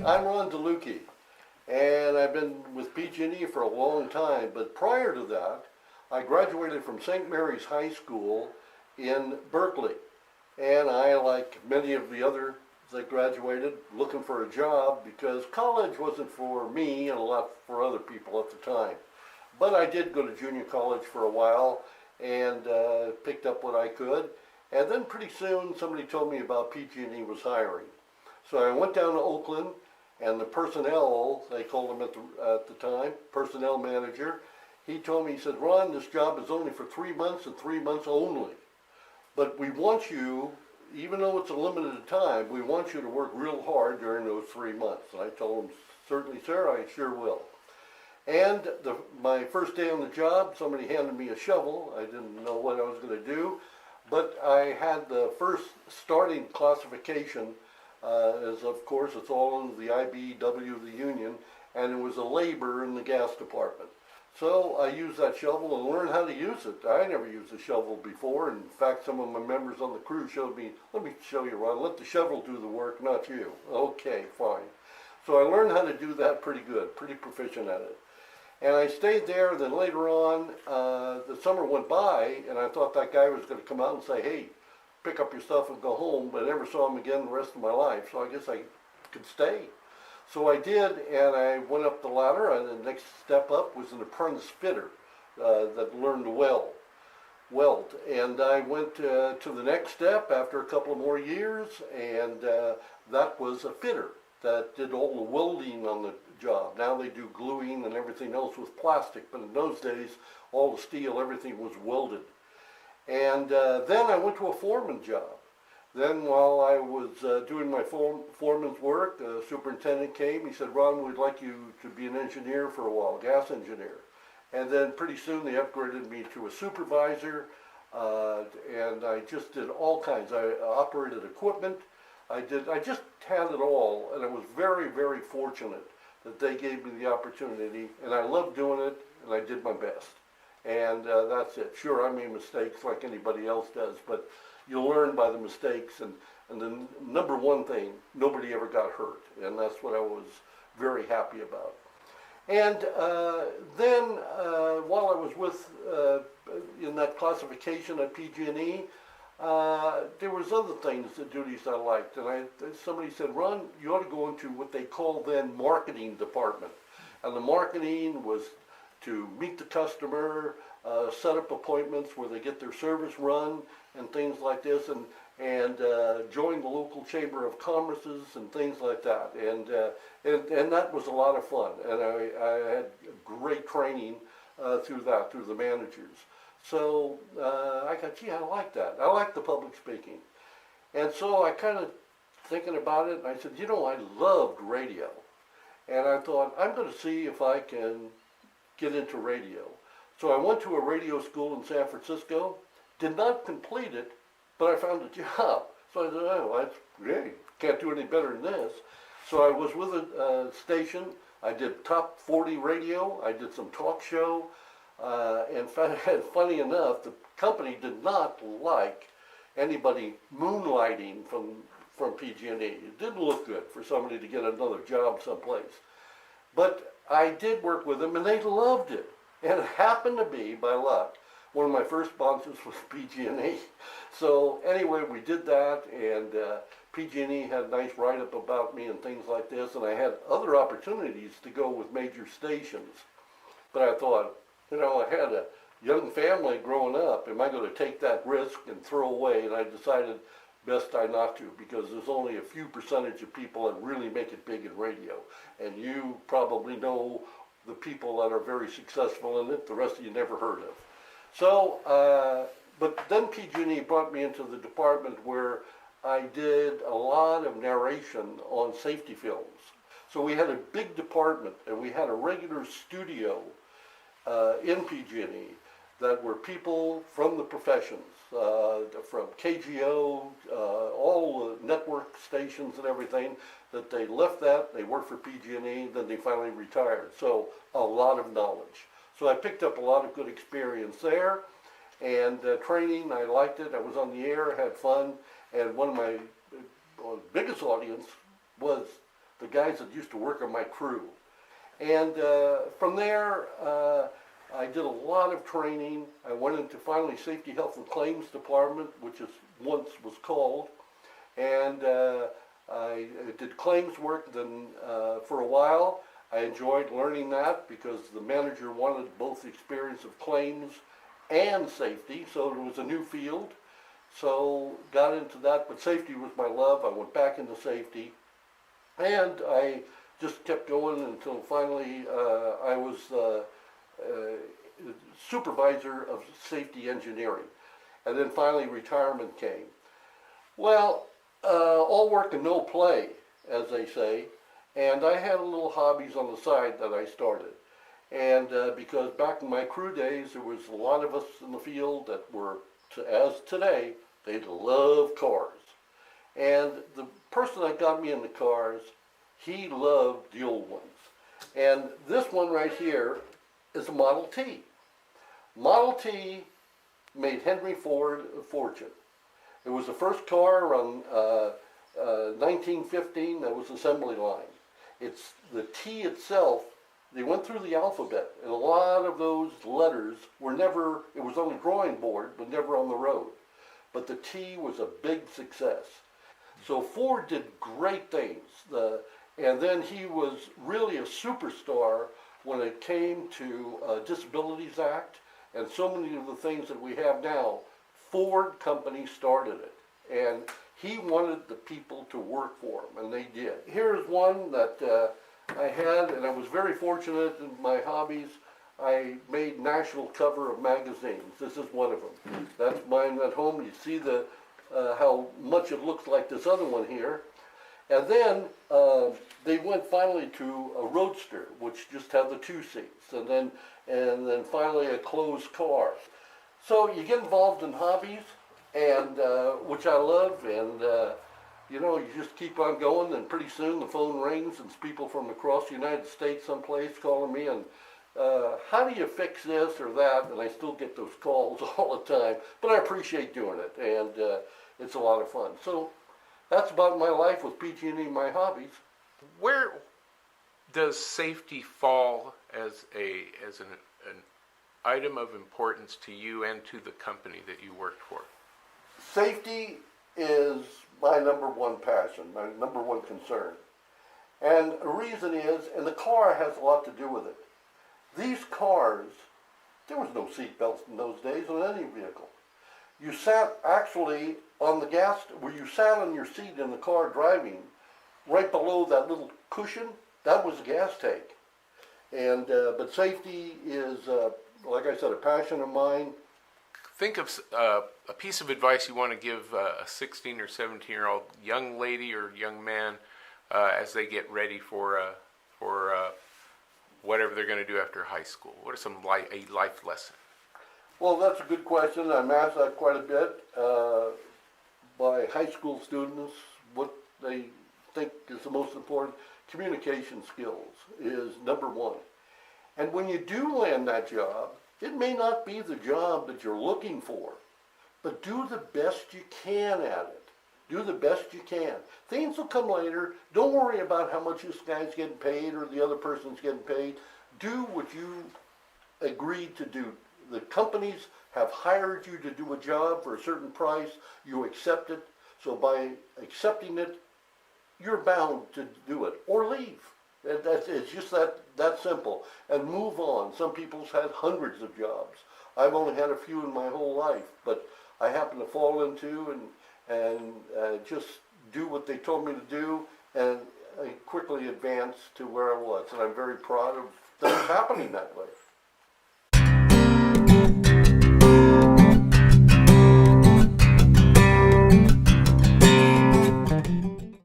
I'm Ron Delucchi, and I've been with PG&E for a long time, but prior to that, I graduated from St. Mary's High School in Berkeley. And I, like many of the others that graduated, looking for a job because college wasn't for me and a lot for other people at the time. But I did go to junior college for a while and picked up what I could. And then pretty soon somebody told me about PG&E was hiring. So I went down to Oakland, and the personnel, they called him at the time, personnel manager, he told me, he said, Ron, this job is only for 3 months and 3 months only. But we want you, even though it's a limited time, we want you to work real hard during those 3 months. And I told him, certainly, sir, I sure will. And my first day on the job, somebody handed me a shovel. I didn't know what I was going to do, but I had the first starting classification, as of course it's all under the IBEW, the union, and it was a labor in the gas department. So I used that shovel and learned how to use it. I never used a shovel before. In fact, some of my members on the crew showed me, let me show you, Ron, let the shovel do the work, not you. Okay, fine. So I learned how to do that pretty good, pretty proficient at it. And I stayed there, then later on, the summer went by, and I thought that guy was going to come out and say, hey, pick up your stuff and go home, but I never saw him again the rest of my life, so I guess I could stay. So I did, and I went up the ladder, and the next step up was an Apprentice Fitter that learned to weld. And I went to the next step after a couple of more years, and that was a fitter that did all the welding on the job. Now they do gluing and everything else with plastic, but in those days, all the steel, everything was welded. And then I went to a foreman job. Then while I was doing my foreman's work, the superintendent came. He said, Ron, we'd like you to be an engineer for a while, gas engineer. And then pretty soon they upgraded me to a supervisor, and I just did all kinds. I operated equipment. I just had it all, and I was very, very fortunate that they gave me the opportunity, and I loved doing it, and I did my best. And that's it. Sure, I made mistakes like anybody else does, but you learn by the mistakes, and the number one thing, nobody ever got hurt, and that's what I was very happy about. And then while I was with, in that classification at PG&E, there was other things, the duties I liked, and somebody said, Ron, you ought to go into what they call then marketing department. And the marketing was to meet the customer, set up appointments where they get their service run and things like this, and join the local chamber of commerces and things like that. And that was a lot of fun, and I had great training through the managers. So I thought, gee, I like that. I like the public speaking. And so I kind of thinking about it, and I said, you know, I loved radio. And I thought, I'm going to see if I can get into radio. So I went to a radio school in San Francisco, did not complete it, but I found a job. So I said, oh, that's great. Can't do any better than this. So I was with a station. I did top 40 radio. I did some talk show. And funny enough, the company did not like anybody moonlighting from PG&E. It didn't look good for somebody to get another job someplace. But I did work with them, and they loved it. And it happened to be, by luck, one of my first bosses was PG&E. So anyway, we did that, and PG&E had a nice write-up about me and things like this, and I had other opportunities to go with major stations. But I thought, you know, I had a young family growing up. Am I going to take that risk and throw away? And I decided best I not to, because there's only a few percentage of people that really make it big in radio. And you probably know the people that are very successful in it. The rest of you never heard of. So, but then PG&E brought me into the department where I did a lot of narration on safety films. So we had a big department, and we had a regular studio in PG&E that were people from the professions, from KGO, all the network stations and everything, that they left that, they worked for PG&E, then they finally retired. So a lot of knowledge. So I picked up a lot of good experience there, and training, I liked it. I was on the air, had fun, and one of my biggest audience was the guys that used to work on my crew. And from there, I did a lot of training. I went into finally Safety, Health, and Claims Department, which is once was called. And I did claims work. Then for a while, I enjoyed learning that because the manager wanted both the experience of claims and safety, so it was a new field. So got into that, but safety was my love. I went back into safety, and I just kept going until finally I was supervisor of safety engineering, and then finally retirement came. Well, all work and no play, as they say, and I had a little hobbies on the side that I started. And because back in my crew days, there was a lot of us in the field that were, as today, they love cars. And the person that got me into cars, he loved the old ones. And this one right here is a Model T. Model T made Henry Ford a fortune. It was the first car around 1915 that was assembly line. It's the T itself. They went through the alphabet, and a lot of those letters were never, it was on the drawing board, but never on the road. But the T was a big success. So Ford did great things. And then he was really a superstar when it came to Disabilities Act, and so many of the things that we have now. Ford Company started it, and he wanted the people to work for him, and they did. Here's one that I had, and I was very fortunate in my hobbies. I made national cover of magazines. This is one of them. That's mine at home. You see how much it looks like this other one here. And then they went finally to a roadster, which just had the 2 seats, and then finally a closed car. So you get involved in hobbies, and which I love, and you know, you just keep on going, and pretty soon the phone rings, and it's people from across the United States someplace calling me, and how do you fix this or that? And I still get those calls all the time, but I appreciate doing it, and it's a lot of fun. So that's about my life with PG&E and my hobbies. Where does safety fall as an item of importance to you and to the company that you worked for? Safety is my number one passion, my number one concern. And the reason is, and the car has a lot to do with it. These cars, there was no seat belts in those days on any vehicle. You sat actually on the gas, where you sat on your seat in the car driving, right below that little cushion, that was the gas tank. And but safety is, like I said, a passion of mine. Think of a piece of advice you want to give a 16 or 17-year-old young lady or young man as they get ready for whatever they're going to do after high school. What are a life lesson? Well, that's a good question. I'm asked that quite a bit by high school students. What they think is the most important. Communication skills is number one. And when you do land that job, it may not be the job that you're looking for, but do the best you can at it. Do the best you can. Things will come later. Don't worry about how much this guy's getting paid or the other person's getting paid. Do what you agreed to do. The companies have hired you to do a job for a certain price. You accept it. So by accepting it, you're bound to do it or leave. It's just that simple. And move on. Some people's had hundreds of jobs. I've only had a few in my whole life, but I happen to fall into and just do what they told me to do, and I quickly advanced to where I was. And I'm very proud of things happening that way.